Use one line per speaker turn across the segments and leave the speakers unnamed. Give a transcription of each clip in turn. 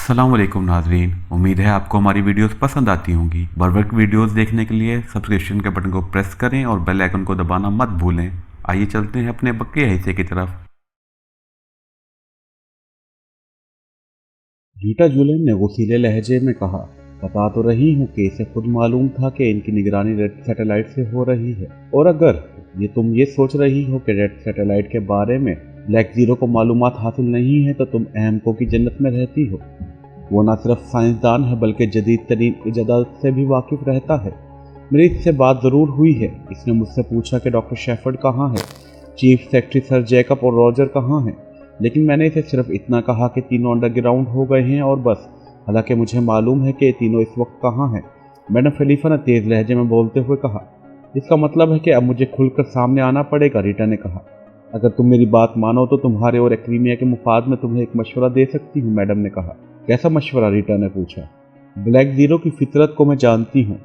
अस्सलाम वालेकुम नाजरीन, उम्मीद है आपको हमारी वीडियोस पसंद आती होंगी। बर वक्त वीडियोस देखने के लिए सब्सक्रिप्शन के बटन को प्रेस करें और बेल आइकन को दबाना मत भूलें। आइए चलते हैं अपने बकिया हिस्से की तरफ।
रीटा जुलेन ने गुस्सीले लहजे में कहा, बता तो रही हूँ कि इसे खुद मालूम था कि इनकी निगरानी रेड सैटेलाइट से हो रही है। और अगर तुम ये सोच रही हो कि रेड सैटेलाइट के बारे में ब्लैक जीरो को मालूमात हासिल नहीं है तो तुम अहमको की जन्नत में रहती हो। वो न सिर्फ साइंसदान है बल्कि जदीद तरीन इजादात से भी वाकिफ रहता है। मेरी इससे बात ज़रूर हुई है। इसने मुझसे पूछा कि डॉक्टर शेफर्ड कहाँ है, चीफ सेक्रेटरी सर जैकब और रॉजर कहाँ हैं। लेकिन मैंने इसे सिर्फ इतना कहा कि तीनों अंडरग्राउंड हो गए हैं और बस। हालांकि मुझे मालूम है कि तीनों इस वक्त कहाँ हैं। मैडम खलीफा ने तेज़ लहजे में बोलते हुए कहा। इसका मतलब है कि अब मुझे खुलकर सामने आना पड़ेगा, रीटा ने कहा। अगर तुम मेरी बात मानो तो तुम्हारे और एक्रीमिया के मुफाद में तुम्हें एक मशवरा दे सकती हूँ, मैडम ने कहा। कैसा मशवरा, रीटा ने पूछा। ब्लैक जीरो की फितरत को मैं जानती हूँ।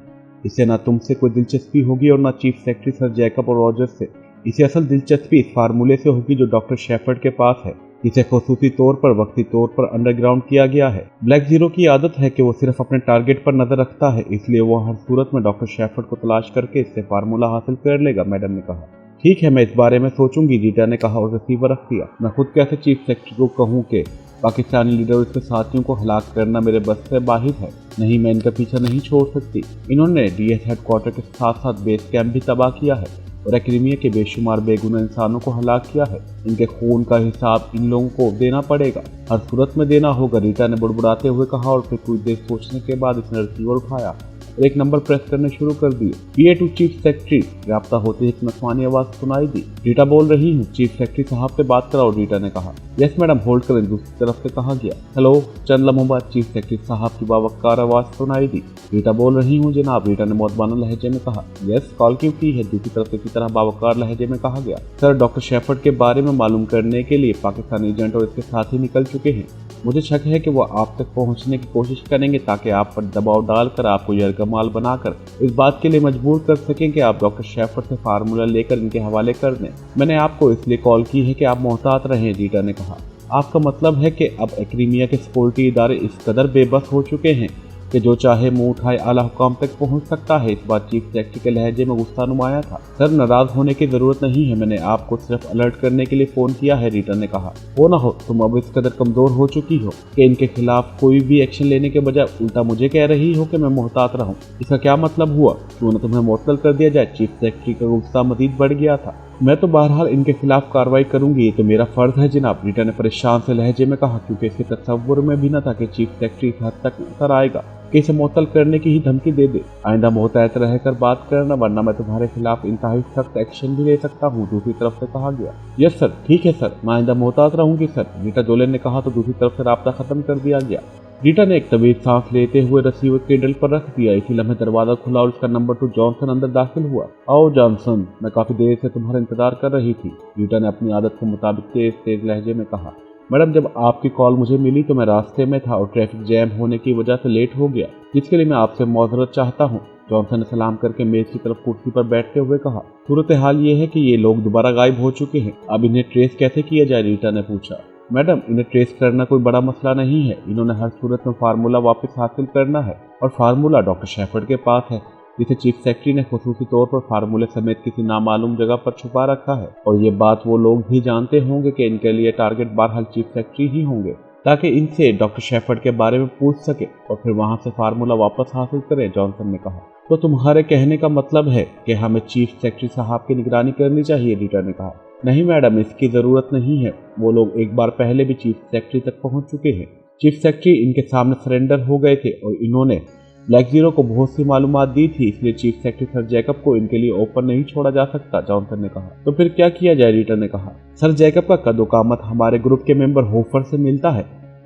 इसे ना तुमसे कोई दिलचस्पी होगी और ना चीफ सेक्रेटरी सर जैकब और रॉजर से। इसे असल दिलचस्पी इस फार्मूले से होगी जो डॉक्टर शेफर्ड के पास है। इसे खसूसी तौर पर वक्ती तौर पर अंडरग्राउंड किया गया है। ब्लैक जीरो की आदत है कि वो सिर्फ अपने टारगेट पर नजर रखता है, इसलिए वो हर सूरत में डॉक्टर शेफर्ड को तलाश करके इससे फार्मूला हासिल कर लेगा, मैडम ने कहा। ठीक है, मैं इस बारे में सोचूंगी, रीटा ने कहा और रिसीवर रख दिया। मैं खुद कैसे चीफ सेक्रेटरी को कहूँ कि पाकिस्तानी लीडर और उसके साथियों को हलाक करना मेरे बस से बाहिर है। नहीं, मैं इनका पीछा नहीं छोड़ सकती। इन्होंने डीएस हेडक्वार्टर के साथ साथ बेस कैंप भी तबाह किया है और क्रीमिया के बेशुमार बेगुनाह इंसानों को हलाक किया है। इनके खून का हिसाब इन लोगों को देना पड़ेगा, हर सूरत में देना होगा, रीटा ने बुड़बुड़ाते हुए कहा। और फिर कुछ देर सोचने के बाद इसने रिसीवर उठाया और एक नंबर प्रेस करने शुरू कर दिए। PA to chief secretary. राब्ता होते ही एक नस्वानी आवाज सुनाई दी। रीटा बोल रही हूँ, चीफ सेक्रेटरी साहब से बात कराओ, रीटा ने कहा। यस मैडम, होल्ड करें, दूसरी तरफ से कहा गया। हेलो, चंद लम्हों बाद चीफ सेक्रेटरी साहब की बावक्कार आवाज सुनाई दी। रीटा बोल रही हूँ जनाब, रीटा ने मौतबाना लहजे में कहा। यस, कॉल क्यों की है, दूसरी तरफ से की तरह बावक्कार लहजे में कहा गया। सर, डॉक्टर शेफर्ड के बारे में मालूम करने के लिए पाकिस्तानी एजेंट और इसके साथी निकल चुके हैं। मुझे शक है कि वो आप तक पहुंचने की कोशिश करेंगे ताकि आप पर दबाव डालकर आपको यरगमाल बनाकर इस बात के लिए मजबूर कर सकें कि आप डॉक्टर शेफर्ड से फार्मूला लेकर इनके हवाले कर दें। मैंने आपको इसलिए कॉल की है कि आप मोहतात रहें, रीटा ने कहा। आपका मतलब है कि अब क्रीमिया के सिक्योरिटी इदारे इस कदर बेबस हो चुके हैं कि जो चाहे मुंह उठाए आला हुकाम तक पहुंच सकता है। इस बात चीफ सेक्रेटरी के लहजे में गुस्सा नुमाया था। सर, नाराज होने की जरूरत नहीं है, मैंने आपको सिर्फ अलर्ट करने के लिए फोन किया है, रीटा ने कहा। वो ना हो तुम अब इस कदर कमजोर हो चुकी हो कि इनके खिलाफ कोई भी एक्शन लेने के बजाय उल्टा मुझे कह रही हो कि मैं मोहतात रहूं। इसका क्या मतलब हुआ? क्यों न तुम्हें मुअत्तल कर दिया जाए? चीफ सेक्रेटरी का गुस्सा मजीद बढ़ गया था। मैं तो बहरहाल इनके खिलाफ कार्रवाई करूंगी, ये तो मेरा फर्ज है जनाब, रीटा ने परेशान से लहजे में कहा, क्योंकि इसके तस्वुर में भी न था कि चीफ सेक्रेटरी इस हद तक उतर आएगा कि इसे मुअत्तल करने की ही धमकी दे दे। आइंदा मोहतात रहकर बात करना, वरना मैं तुम्हारे खिलाफ इंतहाई सख्त एक्शन भी ले सकता हूँ, दूसरी तरफ से कहा गया। यस सर, ठीक है सर, मैं आइंदा मोहतात रहूंगी सर, रीटा जुलेन ने कहा। तो दूसरी तरफ से राब्ता खत्म कर दिया गया। रीटा ने एक तवील सांस लेते हुए रिसीवर केबल पर रख दिया। इसी लम्हे दरवाजा खुला और उसका नंबर 2 जॉनसन अंदर दाखिल हुआ। आओ जॉनसन, मैं काफी देर से तुम्हारा इंतजार कर रही थी, रीटा ने अपनी आदत के मुताबिक तेज तेज लहजे में कहा। मैडम, जब आपकी कॉल मुझे मिली तो मैं रास्ते में था और ट्रैफिक जैम होने की वजह से लेट हो गया, जिसके लिए मैं आपसे माजरत चाहता हूँ, जॉनसन ने सलाम करके मेज की तरफ कुर्सी पर बैठते हुए कहा। सूरत हाल ये है कि ये लोग दोबारा गायब हो चुके हैं, अब इन्हें ट्रेस कैसे किया जाए, रीटा ने पूछा। मैडम, इन्हें ट्रेस करना कोई बड़ा मसला नहीं है। इन्होंने हर सूरत में फार्मूला वापस हासिल करना है और फार्मूला डॉक्टर शेफर्ड के पास है, जिसे चीफ सेक्रेटरी ने खुसूसी तौर पर फार्मूले समेत किसी नामालूम जगह पर छुपा रखा है। और ये बात वो लोग भी जानते होंगे कि इनके लिए टारगेट बहरहाल चीफ सेक्रेटरी ही होंगे, ताकि इनसे डॉक्टर शेफर्ड के बारे में पूछ सके और फिर वहां से फार्मूला वापस हासिल करें, जॉनसन ने कहा। तो तुम्हारे कहने का मतलब है कि हमें चीफ सेक्रेटरी साहब की निगरानी करनी चाहिए, रीटा ने कहा। नहीं मैडम, इसकी जरूरत नहीं है। वो लोग एक बार पहले भी चीफ सेक्रेटरी तक पहुंच चुके हैं। चीफ सेक्रेटरी इनके सामने सरेंडर हो गए थे और इन्होंने ब्लैक जीरो को बहुत सी मालूमात दी थी, इसलिए चीफ सेक्रेटरी सर जैकब को इनके लिए ओपन नहीं छोड़ा जा सकता, जॉनसन ने कहा। तो फिर क्या किया जाए, रीटा ने कहा। सर जैकब का कदोकामत हमारे ग्रुप के मेंबर होफर से मिलता है।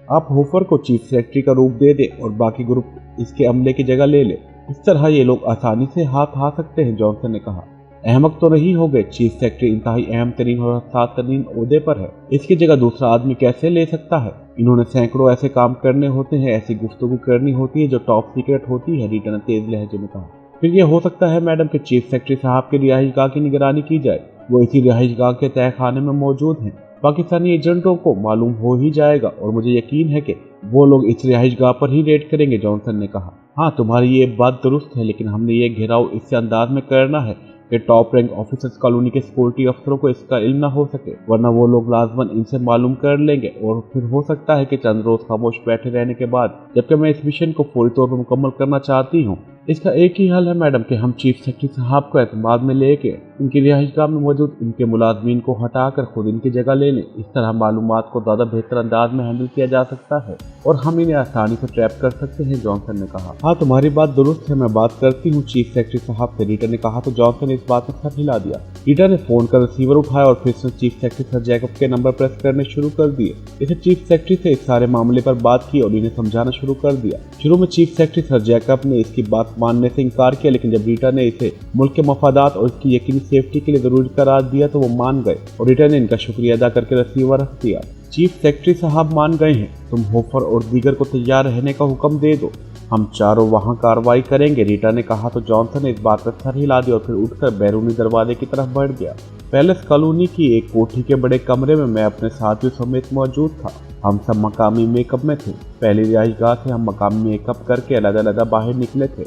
आप होफर को चीफ सेक्रेटरी का रूप दे दे और बाकी ग्रुप इसके अमले की जगह ले ले। इस तरह ये लोग आसानी से हाथ आ सकते हैं, जॉनसन ने कहा। अहमक तो नहीं हो गए, चीफ सेक्रेटरी इंतहाई अहम तरीन और हसास तरीन ओहदे पर है, इसकी जगह दूसरा आदमी कैसे ले सकता है? इन्होंने सैकड़ों ऐसे काम करने होते हैं, ऐसी गुफ्तगू करनी होती है जो टॉप सीक्रेट होती है, रीटा ने तेज लहजे में कहा। फिर यह हो सकता है मैडम कि चीफ सेक्रेटरी साहब की रिहाइशगाह की निगरानी की जाए, वो इसी रिहाइशगाह के तहखाने में मौजूद हैं। पाकिस्तानी एजेंटों को मालूम हो ही जाएगा और मुझे यकीन है कि वो लोग इस रिहाइशगाह पर ही रेड करेंगे, जॉनसन ने कहा। हाँ, तुम्हारी ये बात दुरुस्त है, लेकिन हमने ये घेराव इस अंदाज में करना है कि टॉप रैंक ऑफिसर्स कॉलोनी के सिक्योरिटी अफसरों को इसका इल्म न हो सके, वरना वो लोग लाजमन इनसे मालूम कर लेंगे और फिर हो सकता है कि चंद रोज खामोश बैठे रहने के बाद, जबकि मैं इस मिशन को पूरी तौर पर मुकम्मल करना चाहती हूँ, इसका एक ही हल है मैडम कि हम चीफ सेक्रेटरी साहब को एतमाद में लेके इनकी रिहाइशगाह में मौजूद इनके मुलाजमीन को हटाकर खुद इनकी जगह ले लें। इस तरह मालूमात को ज़्यादा बेहतर अंदाज में हैंडल किया जा सकता है और हम इन्हें आसानी से ट्रैप कर सकते हैं, जॉनसन ने कहा। हाँ, तुम्हारी बात दुरुस्त है, मैं बात करती हूँ चीफ सेक्रेटरी साहब से, रीटा ने कहा तो जॉनसन ने इस बात में सर हिला दिया। रीटा ने फोन का रिसीवर उठाया और फिर से चीफ सेक्रेटरी सर जैकब के नंबर प्रेस करने शुरू कर दिए। इसे चीफ सेक्रेटरी से इस सारे मामले पर बात की और इन्हें समझाना शुरू कर दिया। शुरू में चीफ सेक्रेटरी सर जैकब ने इसकी बात मानने से इनकार किया, लेकिन जब रीटा ने इसे मुल्क के मफादात और इसकी यकीनी सेफ्टी के लिए जरूरी करार दिया तो वो मान गए और रीटा ने इनका शुक्रिया अदा करके रिसीवर रख दिया। चीफ सेक्रेटरी साहब मान गए हैं, तुम होफर और दीगर को तैयार रहने का हुक्म दे दो, हम चारों वहां कार्रवाई करेंगे, रीटा ने कहा तो जॉनसन ने इस बात पर सर हिला दिया और फिर उठकर बैरूनी दरवाजे की तरफ बढ़ गया। पैलेस कॉलोनी की एक कोठी के बड़े कमरे में मैं अपने साथियों समेत मौजूद था। हम सब मकामी मेकअप में थे। पहली रिहाइशगाह से हम मकामी मेकअप करके अलग-अलग बाहर निकले थे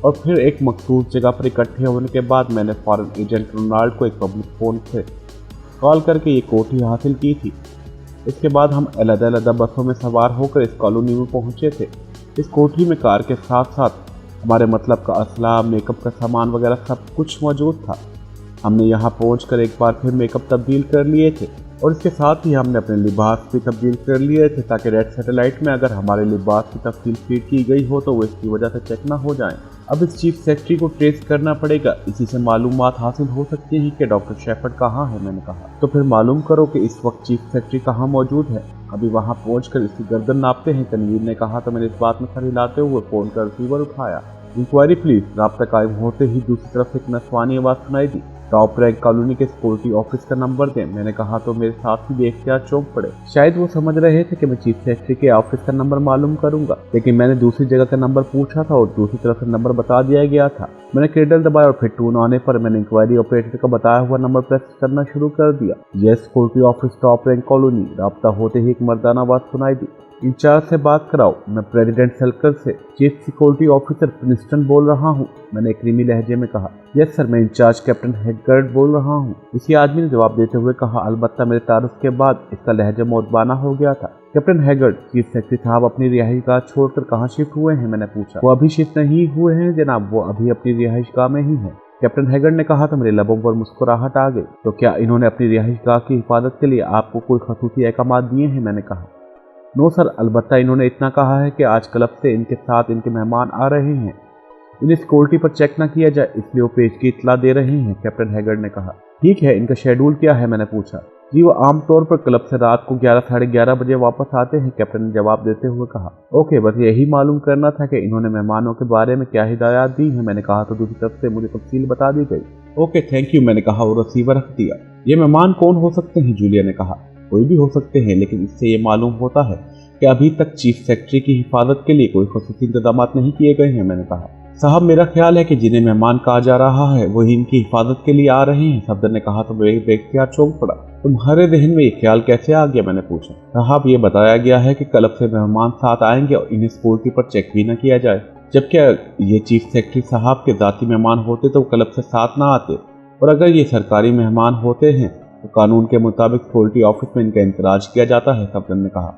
और फिर एक मखसूस जगह पर इकट्ठे होने के बाद मैंने फॉरेन एजेंट रोनाल्ड को एक पब्लिक फोन से कॉल करके ये कोठी हासिल की थी। इसके बाद हम अलग-अलग बसों में सवार होकर इस कॉलोनी में पहुंचे थे। इस कोठी में कार के साथ साथ हमारे मतलब का असला, मेकअप का सामान वगैरह सब कुछ मौजूद था। हमने यहाँ पहुंचकर एक बार फिर मेकअप तब्दील कर लिए थे और इसके साथ ही हमने अपने लिबास भी तब्दील कर लिए थे ताकि रेड सैटेलाइट में अगर हमारे लिबास की तफसील फीड की गई हो तो वो इसकी वजह से चेक ना हो जाएं। अब इस चीफ सेक्रेटरी को ट्रेस करना पड़ेगा, इसी से मालूमात हासिल हो सकती है कि डॉक्टर शेफर्ड कहाँ है, मैंने कहा। तो फिर मालूम करो कि इस वक्त चीफ सेक्रेटरी कहाँ मौजूद है, अभी वहाँ पहुंचकर इसकी गर्दन नापते हैं, तनवीर ने कहा तो मैंने इस बात में सर हिलाते हुए फोन का रिसीवर उठाया। Enquiry please. राब्ता कायम होते ही दूसरी तरफ से एक नस्वानी आवाज सुनाई दी। टॉप रैंक कॉलोनी के सिक्योरिटी ऑफिस का नंबर दें। मैंने कहा तो मेरे साथ ही बेख्तियार चौंक पड़े। शायद वो समझ रहे थे कि मैं चीफ सेक्रेटरी के ऑफिस का नंबर मालूम करूंगा, लेकिन मैंने दूसरी जगह का नंबर पूछा था और दूसरी तरफ से नंबर बता दिया गया था। मैंने क्रेडल दबाया और फिर टून आने पर मैंने इंक्वायरी ऑपरेटर का बताया हुआ नंबर प्रेस करना शुरू कर दिया। यह security office top rank colony. राब्ता होते ही एक मर्दाना आवाज सुनाई दी। इंचार्ज से बात कराओ, मैं प्रेसिडेंट सर्कल से चीफ सिक्योरिटी ऑफिसर प्रिंस्टन बोल रहा हूँ, मैंने एक क्रीमी लहजे में कहा। यस सर, मैं इंचार्ज कैप्टन हेगर्ड बोल रहा हूँ, इसी आदमी ने जवाब देते हुए कहा। अलबत्ता मेरे तारुफ के बाद इसका लहजा मौतबाना हो गया था। कैप्टन हेगर्ड, चीफ सेक्रेटरी साहब अपनी रिहाइशगाह छोड़कर कहाँ शिफ्ट हुए हैं, मैंने पूछा। वो अभी शिफ्ट नहीं हुए हैं जनाब, वो अभी अपनी रिहाइशगाह में ही है, कैप्टन हेगर्ड ने कहा तो मेरे लबों पर मुस्कुराहट आ गई। तो क्या इन्होंने अपनी रिहाइशगाह की हिफाजत के लिए आपको कोई खसूसी अहकाम दिए हैं, मैंने कहा। नो सर, अलबत्ता इन्होंने इतना कहा है कि आज क्लब से इनके साथ इनके मेहमान आ रहे हैं, इन्हें सिक्योरिटी पर चेक न किया जाए इसलिए वो पेज की इतला दे रहे हैं, कैप्टन हेगर्ड ने कहा। ठीक है, इनका शेड्यूल क्या है, मैंने पूछा। जी, वो आमतौर पर क्लब से रात को 11 साढ़े 11 बजे वापस आते हैं, कैप्टन ने जवाब देते हुए कहा। ओके, बस यही मालूम करना था कि इन्होंने मेहमानों के बारे में क्या हिदायत दी है, मैंने कहा तो दूसरी तरफ से मुझे तफसील बता दी गई। ओके, थैंक यू, मैंने कहा और रिसीवर रख दिया। ये मेहमान कौन हो सकते हैं, जूलिया ने कहा। कोई भी हो सकते हैं, लेकिन इससे ये मालूम होता है कि अभी तक चीफ सेक्रेटरी की हिफाजत के लिए कोई खसूसी इंतजाम नहीं किए गए हैं, मैंने कहा। साहब, मेरा ख्याल है कि जिन्हें मेहमान कहा जा रहा है वही इनकी हिफाजत के लिए आ रहे हैं, सफदर ने कहा तो मेरे बेख्तियार चौंक पड़ा। तुम्हारे जहन में ये ख्याल कैसे आ गया, मैंने पूछा। साहब, ये बताया गया है कि क्लब से मेहमान साथ आएंगे और इन्हें सिक्योरिटी पर चेक भी न किया जाए, जबकि ये चीफ सेक्रेटरी साहब के जाती मेहमान होते तो क्लब से साथ ना आते, और अगर ये सरकारी मेहमान होते हैं तो कानून के मुताबिक सिक्योरिटी ऑफिस में इनका इंतराज किया जाता है, सफदर ने कहा।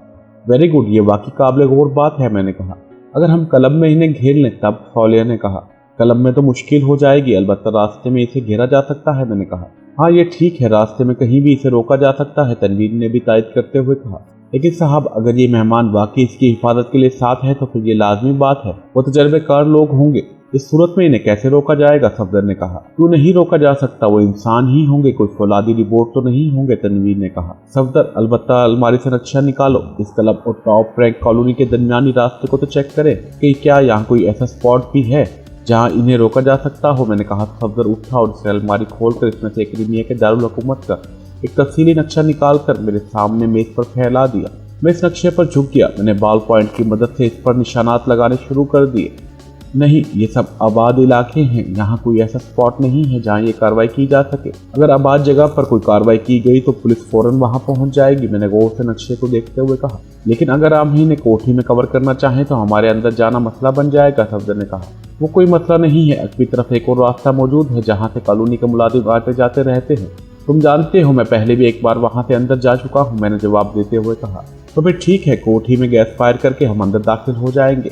वेरी गुड, ये वाकई काबिल गौर बात है, मैंने कहा। अगर हम क्लब में इन्हें घेर लें तब, सौलिया ने कहा। क्लब में तो मुश्किल हो जाएगी, अलबत्ता रास्ते में इसे घेरा जा सकता है, मैंने कहा। हाँ, ये ठीक है, रास्ते में कहीं भी इसे रोका जा सकता है, तनवीर ने भी तायद करते हुए कहा। लेकिन साहब, अगर ये मेहमान वाकई इसकी हिफाजत के लिए साथ है तो फिर ये लाजमी बात है वो तजर्बेकार लोग होंगे, इस सूरत में इन्हें कैसे रोका जाएगा, सफदर ने कहा। क्यों नहीं रोका जा सकता, वो इंसान ही होंगे, कोई फौलादी रिपोर्ट तो नहीं होंगे, तनवीर ने कहा। सफदर, अलबत्ता अलमारी से नक्शा निकालो, इस क्लब और टॉप रैंक कॉलोनी के दरमियानी रास्ते को तो चेक करें कि क्या यहाँ कोई ऐसा स्पॉट भी है जहाँ इन्हें रोका जा सकता हो, मैंने कहा। सफदर उठा और इसे अलमारी खोलकर इसमें से क्रीमिया के दारुल हुकूमत का एक तफसीली नक्शा निकाल कर मेरे सामने मेज पर फैला दिया। मैं इस नक्शे पर झुक गया। मैंने बॉल पॉइंट की मदद से इस पर निशानात लगाने शुरू कर दिए। नहीं, ये सब आबाद इलाके हैं, यहाँ कोई ऐसा स्पॉट नहीं है जहाँ ये कार्रवाई की जा सके। अगर आबाद जगह पर कोई कार्रवाई की गई तो पुलिस फौरन वहाँ पहुँच जाएगी, मैंने गौर से नक्शे को देखते हुए कहा। लेकिन अगर हम ही ने कोठी में कवर करना चाहें तो हमारे अंदर जाना मसला बन जाएगा, सफदर ने कहा। वो कोई मसला नहीं है, अगली तरफ एक और रास्ता मौजूद है जहाँ से कॉलोनी के मुलाजिम आते जाते रहते हैं। तुम जानते हो मैं पहले भी एक बार वहाँ से अंदर जा चुका हूँ, मैंने जवाब देते हुए कहा। तो फिर ठीक है, कोठी में गैस फायर करके हम अंदर दाखिल हो जाएंगे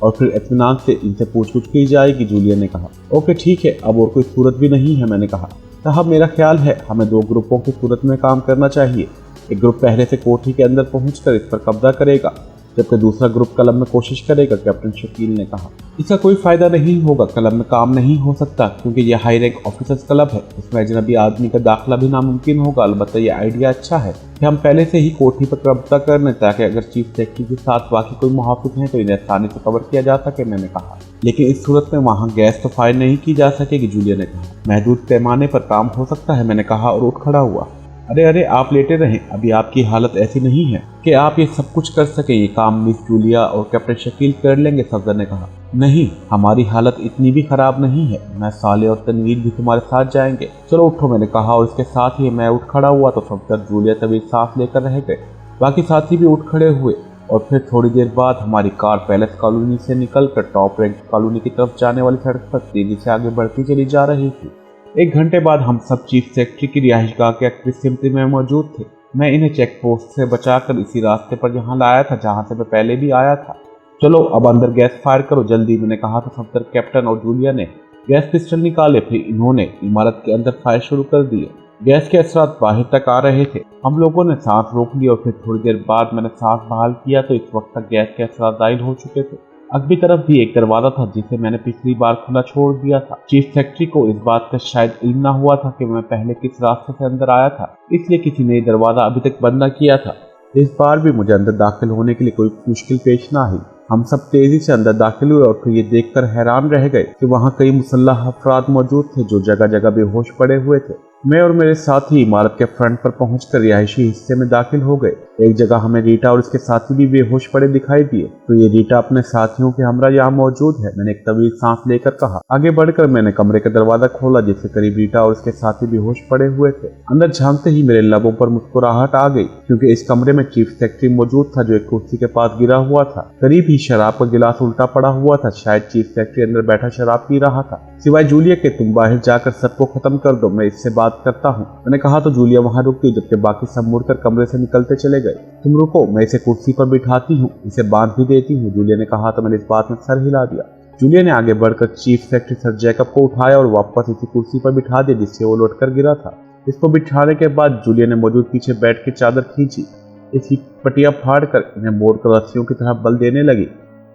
और फिर इत्मीनान से इनसे पूछ-पूछ की जाएगी, जूलियन ने कहा। ओके ठीक है, अब और कोई सूरत भी नहीं है, मैंने कहा। साहब मेरा ख्याल है हमें 2 ग्रुपों की सूरत में काम करना चाहिए। एक ग्रुप पहले से कोठी के अंदर पहुंचकर इस पर कब्जा करेगा, जबकि दूसरा ग्रुप क्लब में कोशिश करेगा, कैप्टन शकील ने कहा। इसका कोई फायदा नहीं होगा, क्लब में काम नहीं हो सकता क्योंकि यह हाई रैंक ऑफिसर्स क्लब है, इसमें अजनबी आदमी का दाखिला भी नामुमकिन होगा। अलबत्ता यह आइडिया अच्छा है कि हम पहले से ही कोठी पर कब्जा कर लें ताकि अगर चीफ सेक्रेटरी के साथ बाकी कोई मुहाफिज हैं तो इन्हें आसानी से कवर किया जा सके, मैंने कहा। लेकिन इस सूरत में वहाँ गैस तो फायर नहीं की जा सकेगी, जूलियन ने कहा। महदूद पैमाने पर काम हो सकता है, मैंने कहा और उठ खड़ा हुआ। अरे आप लेटे रहें, अभी आपकी हालत ऐसी नहीं है कि आप ये सब कुछ कर सकें। ये काम मिस जूलिया और कैप्टन शकील कर लेंगे, सफदर ने कहा। नहीं, हमारी हालत इतनी भी खराब नहीं है, मैं साले और तनवीर भी तुम्हारे साथ जाएंगे। चलो उठो, मैंने कहा और इसके साथ ही मैं उठ खड़ा हुआ तो सफदर जूलिया तभी सांस लेकर रह गए। बाकी साथी भी उठ खड़े हुए और फिर थोड़ी देर बाद हमारी कार पैलेस कॉलोनी से निकलकर टॉप रैंक कॉलोनी की तरफ जाने वाली सड़क पर तेजी से आगे बढ़ती चली जा रही थी। 1 घंटे बाद हम सब चीफ सेक्रेटरी की रिहाइशगाह के एक्टिव में मौजूद थे। मैं इन्हें चेक पोस्ट से बचाकर इसी रास्ते पर यहाँ लाया था जहाँ से मैं पहले भी आया था। चलो अब अंदर गैस फायर करो जल्दी, मैंने कहा तो सफदर, कैप्टन और जूलिया ने गैस पिस्टल निकाले, फिर इन्होंने इमारत के अंदर फायर शुरू कर दिए। गैस के असरात बाहर तक आ रहे थे। हम लोगों ने सांस रोक ली और फिर थोड़ी देर बाद मैंने सांस बहाल किया तो इस वक्त तक गैस के असरात दाखिल हो चुके थे। अगली तरफ भी एक दरवाजा था जिसे मैंने पिछली बार खुला छोड़ दिया था। चीफ सेक्रेटरी को इस बात का शायद इल्म न हुआ था कि मैं पहले किस रास्ते से अंदर आया था, इसलिए किसी ने दरवाजा अभी तक बंद न किया था। इस बार भी मुझे अंदर दाखिल होने के लिए कोई मुश्किल पेश न आई। हम सब तेजी से अंदर दाखिल हुए और फिर ये देखकर हैरान रह गए कि वहाँ कई मुसल्लह अफराद मौजूद थे जो जगह जगह बेहोश पड़े हुए थे। मैं और मेरे साथी इमारत के फ्रंट पर पहुंचकर रिहायशी हिस्से में दाखिल हो गए। एक जगह हमें रीटा और उसके साथी भी बेहोश पड़े दिखाई दिए, तो ये रीटा अपने साथियों के हमरा यहाँ मौजूद है, मैंने एक तवील सांस लेकर कहा। आगे बढ़कर मैंने कमरे का दरवाजा खोला जिससे करीब रीटा और उसके साथी बेहोश पड़े हुए थे। अंदर झांकते ही मेरे लबों पर मुस्कुराहट आ गई क्योंकि इस कमरे में चीफ सेक्रेटरी मौजूद था जो एक कुर्सी के पास गिरा हुआ था। करीब ही शराब का गिलास उल्टा पड़ा हुआ था, शायद चीफ सेक्रेटरी अंदर बैठा शराब पी रहा था। सिवाय जूलिया के तुम बाहर जाकर सबको खत्म कर दो, मैं इससे बात करता हूँ, मैंने कहा तो जूलिया वहां रुक गई जबकि बाकी सब मुड़कर कमरे से निकलते चले गए। तुम रुको, मैं इसे कुर्सी पर बिठाती हूँ, इसे बांध भी देती हूँ, जूलिया ने कहा तो मैंने इस बात में सर हिला दिया। जूलिया ने आगे बढ़कर चीफ सेक्रेटरी सर जैकब को उठाया और वापस इसी कुर्सी पर बिठा दिया जिससे वो लौटकर गिरा था। इसको बिठाने के बाद जूलिया ने मौजूद पीछे बैठ के चादर खींची, इसकी पट्टियां फाड़कर इन्हें मोड़कर रस्सियों की तरह बल देने लगी।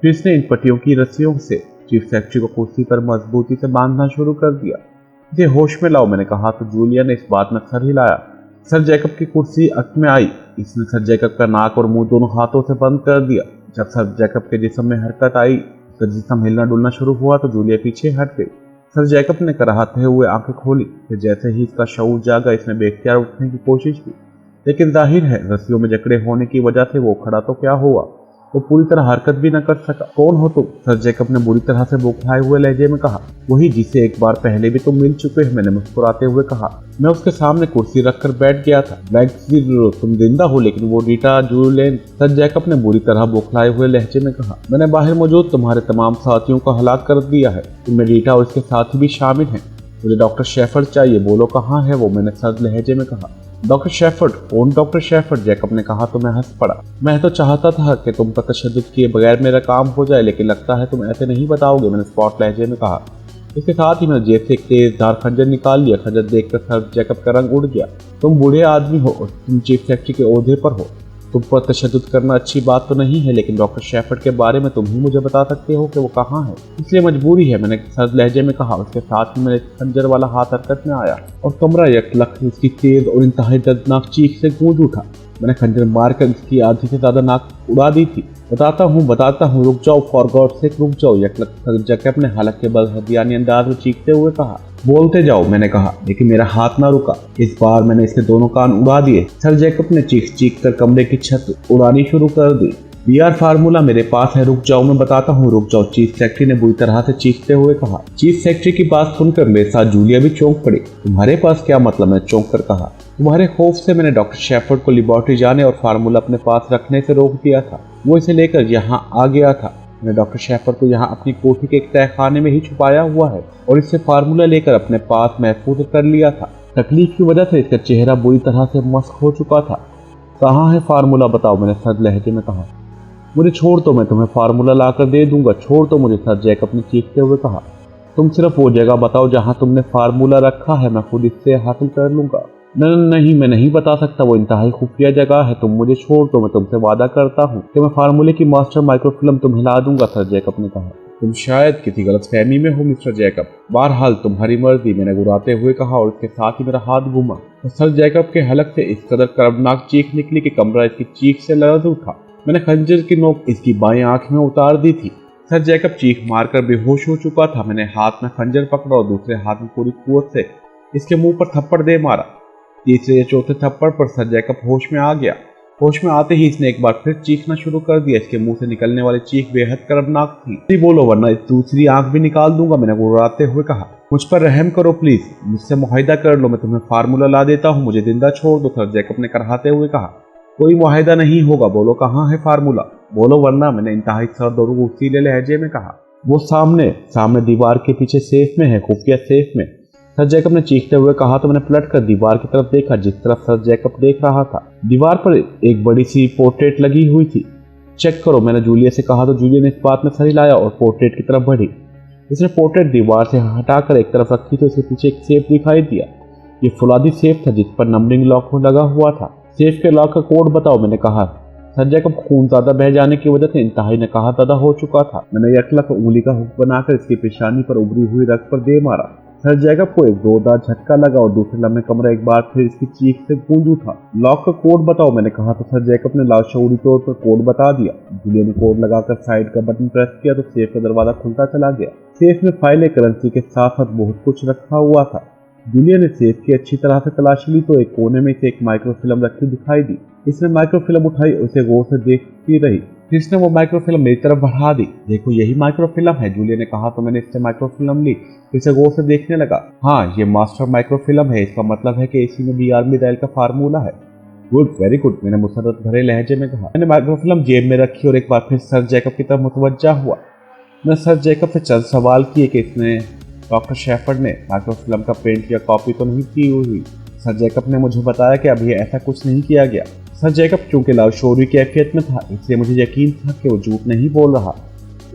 फिर इसने इन पट्टियों की रस्सियों से चीफ सेक्रेटरी को कुर्सी पर मजबूती से बांधना शुरू कर दिया। इसे होश में लाओ, मैंने कहा तो जूलिया ने इस बात में सर हिलाया। सर जैकब की कुर्सी अक में आई। इसने सर जैकब का नाक और मुंह दोनों हाथों से बंद कर दिया। जब सर जैकब के जिस्म में हरकत आई, उसका जिस्म हिलना डुलना शुरू हुआ तो जूलिया पीछे हट गई। सर जैकब ने कराहते हुए आंखें खोली, फिर जैसे ही इसका शऊर जागा इसने बेख्तियार उठने की कोशिश की, लेकिन जाहिर है रस्सियों में जकड़े होने की वजह से वो खड़ा तो क्या हुआ, वो पूरी तरह हरकत भी न कर सका। कौन हो तुम? सर जैकब ने बुरी तरह से बौखलाए हुए लहजे में कहा। वही जिसे एक बार पहले भी तुम मिल चुके हैं, मैंने मुस्कुराते हुए कहा। मैं उसके सामने कुर्सी रखकर बैठ गया था। तुम जिंदा हो, लेकिन वो रीटा जूलियन, सर जैकब ने बुरी तरह बौखलाए हुए लहजे में कहा। मैंने बाहर मौजूद तुम्हारे तमाम साथियों को हलाक कर दिया है, इनमें रीटा और उसके साथी भी शामिल हैं। मुझे डॉक्टर शेफर्ड चाहिए, बोलो कहाँ है वो, मैंने सर्द लहजे में कहा। Doctor shepherd? कौन डॉक्टर शेफर्ड? जैकब ने कहा तो मैं हंस पड़ा। मैं तो चाहता था कि तुम पर तशद्दुद किए बगैर मेरा काम हो जाए, लेकिन लगता है तुम ऐसे नहीं बताओगे, मैंने स्पॉट लहजे में कहा। इसके साथ ही मैंने जेब से एक तेज धार खंजर निकाल लिया। खंजर देखकर सर जैकब का रंग उड़ गया। तुम बूढ़े आदमी हो और तुम चीफ सेक्रेटरी के ओहदे पर हो, तुम पर तशद्दुद करना अच्छी बात तो नहीं है, लेकिन डॉक्टर शेफर्ड के बारे में तुम ही मुझे बता सकते हो कि वो कहाँ है, इसलिए मजबूरी है, मैंने सर्द लहजे में कहा। उसके साथ ही मेरे खंजर वाला हाथ हरकत में आया और कमरा यकलख उसकी तेज और इंतहाई दर्दनाक चीख से गूंज उठा। मैंने खंजर मारकर उसकी आधी से ज्यादा नाक उड़ा दी थी। बताता हूँ, रुक जाओ, फॉर गॉड सेक रुक जाओ, यकलख जैकब ने हालांकि बदहदियानी अंदाज में चीखते हुए कहा। बोलते जाओ, मैंने कहा, लेकिन मेरा हाथ ना रुका। इस बार मैंने इसके दोनों कान उड़ा दिए। सर जैकब ने चीख कर कमरे की छत उड़ानी शुरू कर दी। बीआर फार्मूला मेरे पास है, रुक जाओ मैं बताता हूँ, रुक जाओ, चीफ सेक्रेटरी ने बुरी तरह से चीखते हुए कहा। चीफ सेक्रेटरी की बात सुनकर मेरे साथ जूलिया भी चौंक पड़ी। तुम्हारे पास क्या मतलब, मैंने चौंक कर कहा। तुम्हारे खौफ से मैंने डॉक्टर शेफर्ड को लेबोरेटरी जाने और फार्मूला अपने पास रखने से रोक दिया था। वो इसे लेकर यहाँ आ गया था। मैंने डॉक्टर शेफर्ड को यहाँ अपनी कोठी के एक तहखाने में ही छुपाया हुआ है और इससे फार्मूला लेकर अपने पास महफूज कर लिया था। तकलीफ की वजह से इसका चेहरा बुरी तरह से मस्क हो चुका था। कहाँ है फार्मूला, बताओ, मैंने सर्द लहजे में कहा। मुझे छोड़ दो, मैं तुम्हें फार्मूला लाकर दे दूंगा, छोड़ दो मुझे, सर जैकब ने चीखते हुए कहा। तुम सिर्फ वो जगह बताओ जहां तुमने फार्मूला रखा है, मैं खुद इससे हासिल कर लूंगा। नहीं, मैं नहीं बता सकता, वो इंतहाई खुफिया जगह है, तुम मुझे छोड़ दो, मैं तुमसे वादा करता हूँ कि मैं फार्मूले की मास्टर माइक्रोफिल्म तुम्हें ला दूंगा, सर जैकब ने कहा। तुम शायद किसी गलतफहमी में हो मिस्टर जैकब, बहरहाल तुम्हारी मर्जी, मैंने गुर्राते हुए कहा और इसके साथ ही मेरा हाथ घूमा तो सर जैकब के हलक से इस कदर कर्बनाक चीख निकली कि कमरा इसकी चीख से लरज उठा। मैंने खंजर की नोक इसकी बाएं आंख में उतार दी थी। सर जैकब चीख मारकर बेहोश हो चुका था। मैंने हाथ में खंजर पकड़ा और दूसरे हाथ में पूरी कुव्वत से इसके मुंह पर थप्पड़ दे मारा। तीसरे या चौथे थप्पड़ पर सर जैकब होश में आ गया। होश में आते ही इसने एक बार फिर चीखना शुरू कर दिया। इसके मुंह से निकलने वाली चीख बेहद कर्बनाक थी। बोलो वरना इस दूसरी आंख भी निकाल दूंगा, मैंने गुर्राते हुए कहा। मुझ पर रहम करो प्लीज, मुझसे मुआहिदा कर लो, मैं तुम्हें फार्मूला ला देता हूँ, मुझे जिंदा छोड़ दो, सर जैकब ने कराहते हुए कहा। कोई मुआहिदा नहीं होगा, बोलो कहाँ है फार्मूला, बोलो वरना, मैंने इंतहाई सर्द और गुस्सीले लहजे में कहा। वो सामने दीवार के पीछे सेफ में है, खुफिया सेफ में, सर जैकब ने चीखते हुए कहा। तो मैंने पलटकर दीवार की तरफ देखा जिस तरफ सर जैकब देख रहा था। दीवार पर एक बड़ी सी पोर्ट्रेट लगी हुई थी। चेक करो, मैंने जूलिया से कहा तो जूलिया ने इस बात में सर हिलाया और पोर्ट्रेट की तरफ बढ़ी। इसने पोर्ट्रेट दीवार से हटाकर एक तरफ रखी तो इसके पीछे एक सेफ दिखाई दिया। ये फुलादी सेफ था जिस पर नंबरिंग लॉक लगा हुआ था। सेफ के लॉक का कोड बताओ, मैंने कहा। सर जैकब खून ज्यादा बह जाने की वजह से इंतहाई नकाहतदा हो चुका था। मैंने यकलक उंगली का हुक बनाकर इसकी पेशानी पर उभरी हुई रग पर दे मारा। सर जैकब को एक जोरदार झटका लगा और दूसरे लम्हे कमरा एक बार फिर इसकी चीख से गूंज उठा। लॉक का कोड बताओ, मैंने कहा तो सर जैकब ने लाशऊरी तौर पर कोड बता दिया। जूलिया ने कोड लगाकर साइड का बटन प्रेस किया तो सेफ का दरवाजा खुलता चला गया। सेफ में फाइलें, करेंसी के साथ साथ बहुत कुछ रखा हुआ था। जूलिया ने सेफ की अच्छी तरह से तलाशी ली तो एक कोने में से एक माइक्रोफिल्म रखी दिखाई दी। इसने माइक्रोफिल्म उठाई, उसे गौर से देखती रही। फिर इसने वो माइक्रोफिल्म मेरी तरफ बढ़ा दी। देखो यही माइक्रोफिल्म है, जूलिया ने कहा तो मैंने इससे माइक्रोफिल्म ली। इसे गौर से देखने लगा। हाँ, ये मास्टर माइक्रोफिल्म है, इसका मतलब है कि इसी में बीआर मिसाइल का फार्मूला है। गुड, वेरी गुड, मैंने मुसर्रत भरे लहजे में कहा। मैंने माइक्रोफिल्म जेब में रखी और एक बार फिर सर जैकब की तरफ मुतवज्जा हुआ। मैंने सर जैकब से चंद सवाल किए कि इसने डॉक्टर शेफर्ड ने माइक्रोफिल्म का प्रिंट या कॉपी तो नहीं की हुई। सर जैकब ने मुझे बताया कि अभी ऐसा कुछ नहीं किया गया। सर जैकब चूंकि लाशऊरी कैफियत में था इसलिए मुझे यकीन था कि वो झूठ नहीं बोल रहा।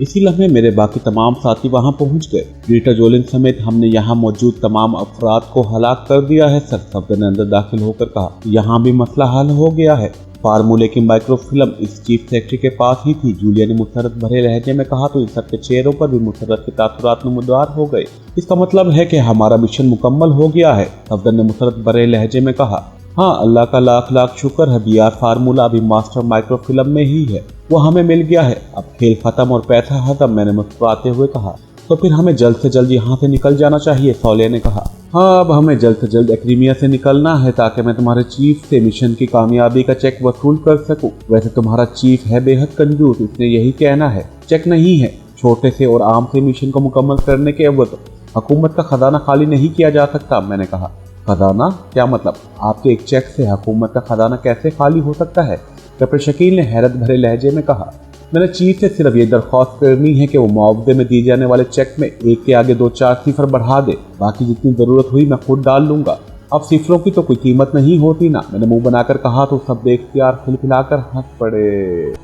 इसी लम्हे मेरे बाकी तमाम साथी वहां पहुंच गए। रीटा जोलिन समेत हमने यहाँ मौजूद तमाम अफराद को हलाक कर दिया है, सर सफदर ने अंदर दाखिल होकर कहा। यहाँ भी मसला हल हो गया है। फार्मूले की माइक्रोफिल्म इस चीफ सेक्रेटरी के पास ही थी, जूलिया ने मुसर्रत भरे लहजे में कहा तो इन सबके चेहरों पर भी मुसर्रत के तासुरात नमूदार हो गए। इसका मतलब है कि हमारा मिशन मुकम्मल हो गया है, सफदर ने मुसर्रत भरे लहजे में कहा। हाँ, अल्लाह का लाख लाख शुक्र है, बीआर फार्मूला अभी मास्टर माइक्रोफिल्म में ही है, वो हमें मिल गया है। अब खेल खत्म और पैसा खत्म, मैंने मुस्कुराते हुए कहा। तो फिर हमें जल्द से जल्द यहाँ से निकल जाना चाहिए, सौलिया ने कहा। हाँ, अब हमें जल्द से जल्द एक्रीमिया से निकलना है ताकि मैं तुम्हारे चीफ से मिशन की कामयाबी का चेक वसूल कर सकूं। वैसे तुम्हारा चीफ है बेहद कंजूस, उसने यही कहना है, चेक नहीं है। छोटे से और आम से मिशन को मुकम्मल करने के एवज हुकूमत का खजाना खाली नहीं किया जा सकता, मैंने कहा। खजाना? क्या मतलब? आपके एक चेक से हुकूमत का खजाना कैसे खाली हो सकता है? कैप्टन शकील ने हैरत भरे लहजे में कहा। मैंने चीफ से सिर्फ ये दरख्वास्त करनी है कि वो मुआवजे में दिए जाने वाले चेक में एक के आगे 2-4 सिफर बढ़ा दे, बाकी जितनी जरूरत हुई मैं खुद डाल लूंगा। अब सिफरों की तो कोई कीमत नहीं होती ना, मैंने मुंह बनाकर कहा तो सब बेख्तियार खिलखिलाकर हंस पड़े।